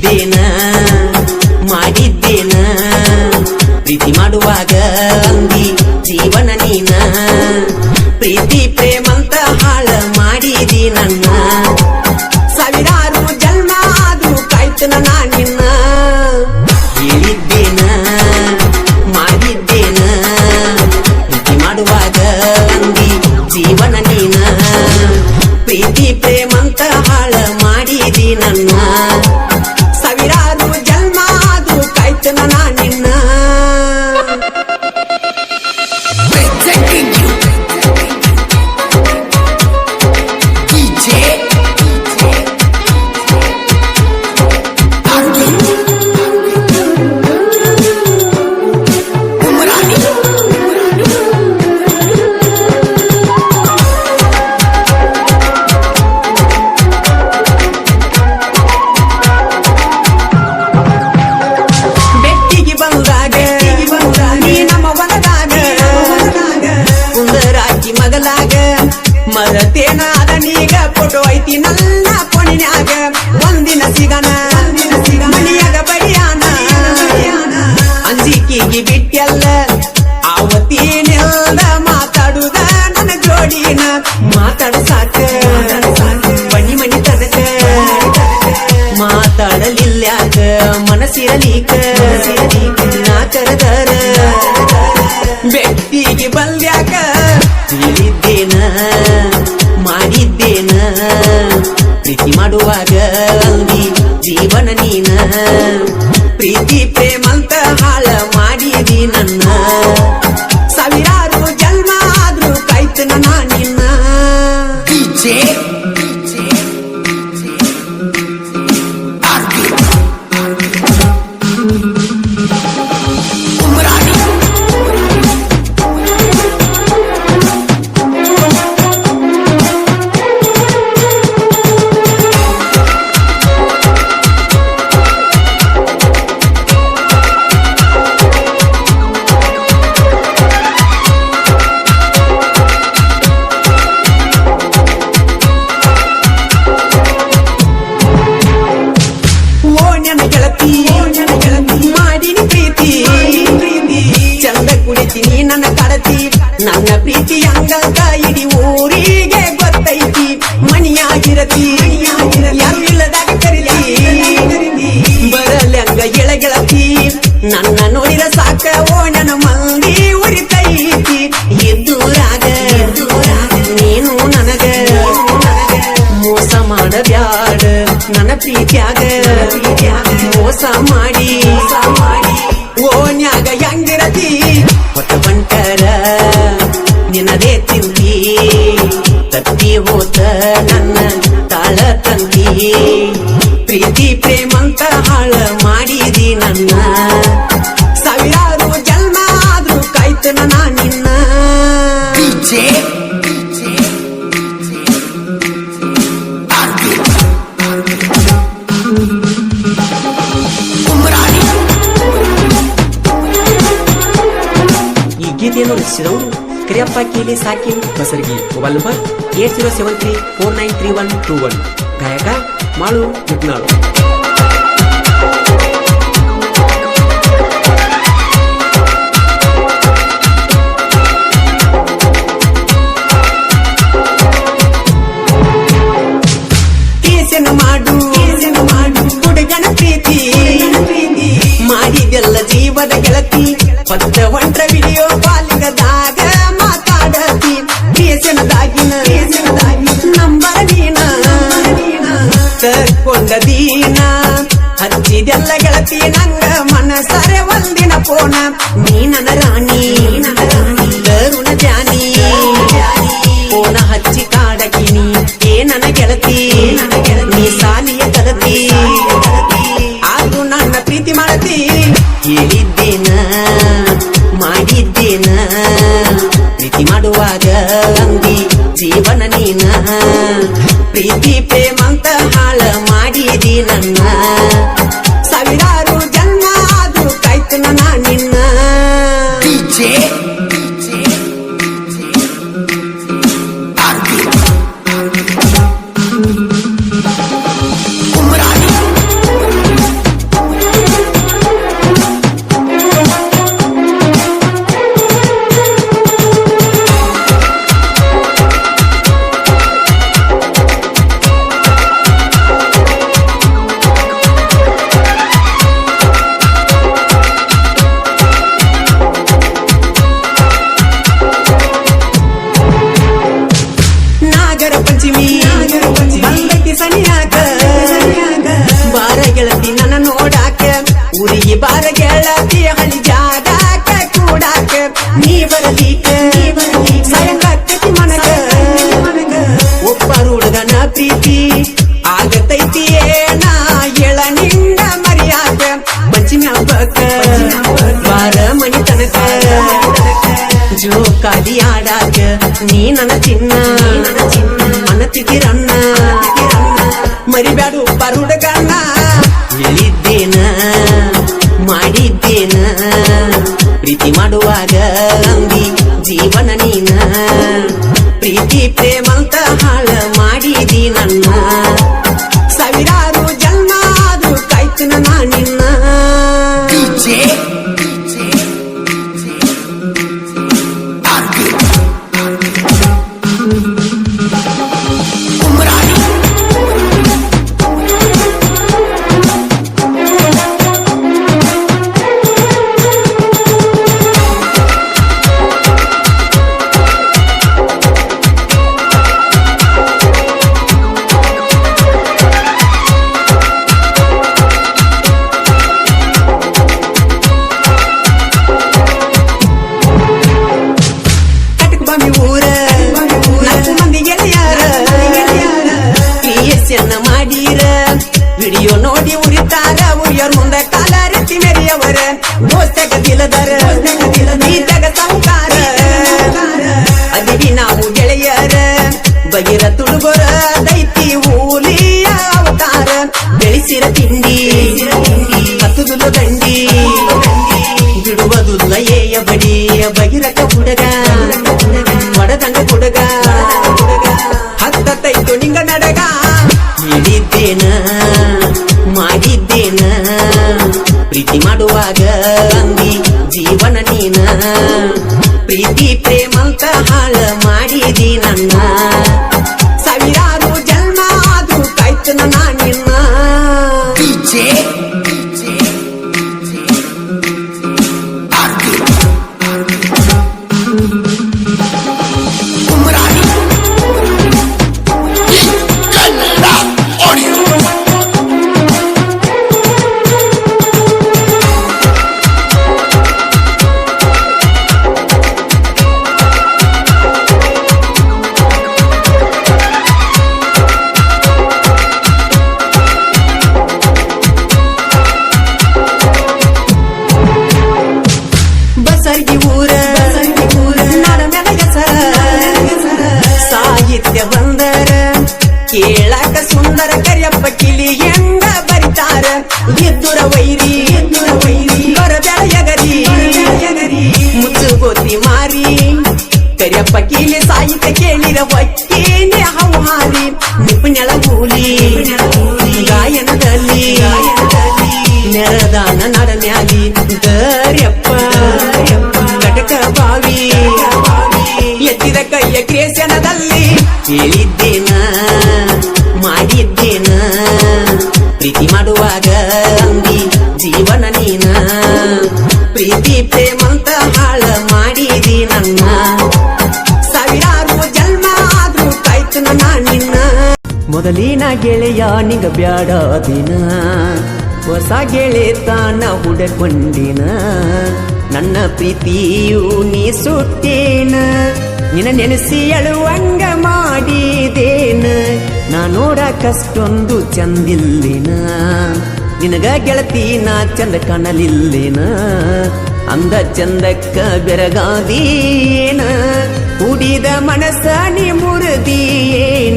ಹೇಳಿದ್ದೇನ ಮಾಡಿದ್ದೇನ ಪ್ರೀತಿ ಮಾಡುವಾಗ ಅಂದಿ ಜೀವನ ನೀನ ಪ್ರೀತಿ ಪ್ರೇಮಂತ ಹಾಳ ಮಾಡಿದಿ ನನ್ನ ಸಾವಿರಾರು ಜನ್ಮ ಆದ್ರೂ ಕಾಯ್ತನ ನಾ ನಿನ್ನ ಹೇಳಿದ್ದೇನ ಮಾಡಿದ್ದೇನ ಪ್ರೀತಿ ಮಾಡುವಾಗ ಅಂದಿ ಜೀವನ ನೀನ ಪ್ರೀತಿ ಪ್ರೇಮಂತ ಹಾಳ ಮಾಡಿದಿ ನನ್ನ ಸಾವಿರಾರು ಜನ್ಮ ಆದ್ರೂ ಕಾಯ್ತನ ನಾ ನಿನ್ನ ಮರತೇನ ಅದನೀಗ ಫೋಟೋ ಐತಿ ನನ್ನ ಫೋನಿನ್ಯಾಗ ಒಂದಿನ ಸಿಗನ ಮನಿಯಾಗ ಬಡಿಯಾನ ಅಂಜಿಕೆಗೆ ಬಿಟ್ಟೆಲ್ಲ ಆವತ್ತಿನೆಲ್ಲ ಮಾತಾಡುದ ನನ್ನ ಜೋಡಿನ ಮಾತಾಡಸಾಕ ಮನಿ ಮನಿ ತನಕ ಮಾತಾಡಲಿಲ್ಯಾಕ ಮನಸ್ಸಿರಲಿಕ ನಾ ಕರೆದರ ಬೆಟ್ಟಿಗೆ ಬಲ್ಯಾಕ ಹೇಳಿದ್ದೇನ ಮಾಡಿದ್ದೇನ ಪ್ರೀತಿ ಮಾಡುವಾಗ ಅಂದಿ ಜೀವನ ನೀನ ಪ್ರೀತಿ ಪ್ರೇಮಂತ ಹಾಳ ಮಾಡಿದಿ ನನ್ನ ಸಾವಿರಾರು ಜನ್ಮ ಆದ್ರೂ ಕಾಯ್ತನ ನಾ ನಿನ್ನ ಮಾಡಿನಿ ಪ್ರೀತಿ ಚಂದ ಕುಡಿತೀನಿ ನನ್ನ ಕಡತಿ ನನ್ನ ಪ್ರೀತಿ ಹಂಗಂತ ಇಡೀ ಊರಿಗೆ ಗೊತ್ತೈತಿ ಮನಿಯಾಗಿರತಿ ಯಾರು ಇಲ್ಲದಾಗ ಕರಿತಿ ಬರಲಂಗ ಎಳಗೆಳತಿ ನನ್ನ ನೋಡಿರ ಸಾಕ ಓ ನನ್ನ ಮಂದಿ ಉರಿತೈತಿ ಎದ್ದೂರಾಗ ನೀನು ನನಗ ಮೋಸ ಮಾಡಬ್ಯಾಡ ನನ್ನ ಪ್ರೀತಿಯಾಗ ಮೋಸ ಮಾಡಿ ಓನ್ಯಾಗ ಹೆಂಗಿರತಿ ಹೊತ್ತ ಬಂಟರ ನಿನ್ನದೇ ತಿಂತಿ ತತ್ತಿ ಹೋತ ನನ್ನ ತಾಳ ತಂತಿ ಪ್ರೀತಿ ಪ್ರೇಮಂತ ಹಾಳ ಮಾಡಿದಿ ನನ್ನ ಸಾವಿರಾರು ಜನ್ಮ ಆದ್ರೂ ಕಾಯ್ತನ ನಾ ನಿನ್ನ ಗೀತೆಯನ್ನು ರಚಿಸಿದವರು ಕರಿಯಪ್ಪ ಕೀಲಿ ಸಾಕಿ ಬಸರ್ಗಿ ಮೊಬೈಲ್ ನಂಬರ್ 8073493121 ಗಾಯಕ ಮಾಳು ಮುಟ್ನಾಳು ಮಾಡು ಹುಡುಗನ ಪ್ರೀತಿ ಮಾಡಿದೆಲ್ಲ ಜೀವದ ಗೆಳತಿ ಪತ್ತ ಒಂಟ್ರ ವಿಡಿಯೋ ಕಾಲಿಗದಾಗ ಮಾತಾಡತಿ ಬೇಸನದಾಗಿನ ನಂಬರ್ ನೀನ ತಕ್ಕೊಂಡ ದೀನ ಹಚ್ಚಿದೆಲ್ಲ ಗೆಳತಿ ನಂಗ ಮನಸರೆ ಒಂದಿನ ಫೋನ ನೀ ನನ್ನ ರಾಣಿ ಕರುಣ ಜಾನಿ ಫೋನ ಹಚ್ಚಿ ಕಾಡಕಿನಿ ಏ ನನ್ನ ಗೆಳತಿ ನೀ ಸಾಲಿಯ ಕಲತಿ ಆದ್ರೂ ನನ್ನ ಪ್ರೀತಿ ಮಾಡತಿ ಹೇಳಿದ್ದೇನ ಮಾಡಿದ್ದೇನ ಪ್ರೀತಿ ಮಾಡುವಾಗ ಅಂದಿ ಜೀವನ ನೀನ ಪ್ರೀತಿ ಪ್ರೇಮಂತ ಹಾಳ ಮಾಡಿದಿ ನನ್ನ ಸಾವಿರಾರು ಜನ್ಮ ಆದ್ರೂ ಕಾಯ್ತನ ನಾ ನಿನ್ನ ಗೆಳತಿ ಹಳಿ ಜಾಗಾಕ ಕೂಡಾಕ ನೀ ಬರಲಿಕ ಸಾಯಂಕಾಕತಿ ಮನಗ ಒಬ್ಬರು ಹುಡುಗನ ಪ್ರೀತಿ ಆಗತೈತಿ ಏನ ಎಳ ನಿಂದ ಮರಿಯಾಕ ಪಂಚಮಿ ಹಬ್ಬಕ್ಕ ಬಾರ ಮಣಿ ತನಕ ಜೋಕಾಲಿ ಆಡಾಕ ನೀ ನನ್ನ ಚಿನ್ನ ಅನ್ನತಿದ್ದೀರಣ್ಣ ಮರಿಬ್ಯಾಡು ಒಬ್ಬರು ಹುಡುಗನ ಹೇಳಿದ್ದೇನ ಮಾಡಿದ್ದೇನ ಪ್ರೀತಿ ಮಾಡುವಾಗ ಅಂದಿ ಜೀವನ ನೀನ ಪ್ರೀತಿ ಪ್ರೇಮಂತ ಹಾಳ ಮಾಡಿದಿ ನನ್ನ ಸಾವಿರಾರು ಜನ್ಮ ಆದ್ರೂ ಕಾಯ್ತನ ನಾ ನಿನ್ನ ಮಾಡಿರ ವಿಡಿಯೋ ನೋಡಿ ಉರಿತಾರ ಉರಿಯೋರ್ ಮುಂದೆ ಕಾಲ ರೀತಿ ಮೆರೆಯವರ ದೋಸ್ತಗ ತಿಲದರ ನೀತಗ ಸಂಕಾರ ಅದಿವಿ ನಾವು ಗೆಳೆಯರ ಬಗಿರ ತುಡುಗೊರ ದೈತಿ ಊಲಿಯ ಅವತಾರ ಬೆಳೆಸಿರ ತಿಂಡಿ ಹತ್ತುದುಲ್ಲ ದಂಡಿ ಬಿಡುವುದುಲ್ಲ ಏಯ ಬಡಿ ಬಗಿರಕ ಹುಡುಗ ಒಡದಂಗ ಹುಡುಗ ಹತ್ತೈತು ನಿಂಗ ನಡಗ ಹೇಳಿದ್ದೇನ ಮಾಡಿದ್ದೇನ ಪ್ರೀತಿ ಮಾಡುವಾಗ ಅಂದಿ ಜೀವನ ನೀನ ಪ್ರೀತಿ ಪ್ರೇಮಂತ ಹಾಳ ಮಾಡಿದಿ ನನ್ನ ಸಾವಿರಾರು ಜನ್ಮ ಆದ್ರೂ ಕಾಯ್ತನ ನಾ ನಿನ್ನ ಬಸರ್ಗಿ ಊರ ನಾಡ ಮ್ಯಾಗ ಸಾಹಿತ್ಯ ಬಂದರ ಕೇಳಾಕ ಸುಂದರ ಕರಿಯಪ್ಪ ಕಿಲಿ ಎಂದ ಬರಿತಾರ ಎದ್ದುರ ವೈರಿ ಬರಬೆಳೆಯಗರಿ ಮುಚ್ಚುಗೋತಿ ಮಾರಿ ಕರಿಯಪ್ಪ ಕಿಲಿ ಸಾಹಿತ್ಯ ಕೇಳಿರ ಒಕ್ಕೇನೆ ಹೌಹಾರಿ ನಿಪುಣಳ ಕೂಲಿ ಗಾಯನದಲ್ಲಿ ನೆರದಾನ ನಡನ್ಯಾಲಿ ದರ್ಯಪ್ಪ ಕಟಕ ಬಾವಿ ಎತ್ತಿದ ಕೈಯ ಕ್ರೇಸನದಲ್ಲಿ ಹೇಳಿದ್ದೇನ ಮಾಡಿದ್ದೇನ ಪ್ರೀತಿ ಮಾಡುವಾಗ ಅಂದಿ ಜೀವನ ನೀನ ಪ್ರೀತಿ ಪ್ರೇಮಂತ ಹಾಳ ಮಾಡಿದಿ ನನ್ನ ಸಾವಿರಾರು ಜನ್ಮ ಆದ್ರೂ ಕಾಯ್ತನ ನಾ ನಿನ್ನ ಮೊದಲಿನ ಗೆಳೆಯ ನಿಂಗ ಬ್ಯಾಡ ದಿನ ಹೊಸ ಗೆಳೆತನ ಹುಡಕೊಂಡಿನ ನನ್ನ ಪ್ರೀತಿಯು ನೀ ಸುಟ್ಟೇನ ನಿನ್ನ ನೆನೆಸಿ ಅಳುವಂಗ ಮಾಡಿದೇನ ನಾ ನೋಡಕಷ್ಟೊಂದು ಚಂದಿಲ್ಲಿನ ನಿನಗ ಗೆಳತಿ ನಾ ಚಂದ ಕಾಣಲಿಲ್ಲೇನ ಅಂದ ಚಂದಕ್ಕ ಬೆರಗಾದೀನ ಕುಡಿದ ಮನಸ್ಸ ನೀ ಮುರಿದಿಯೇನ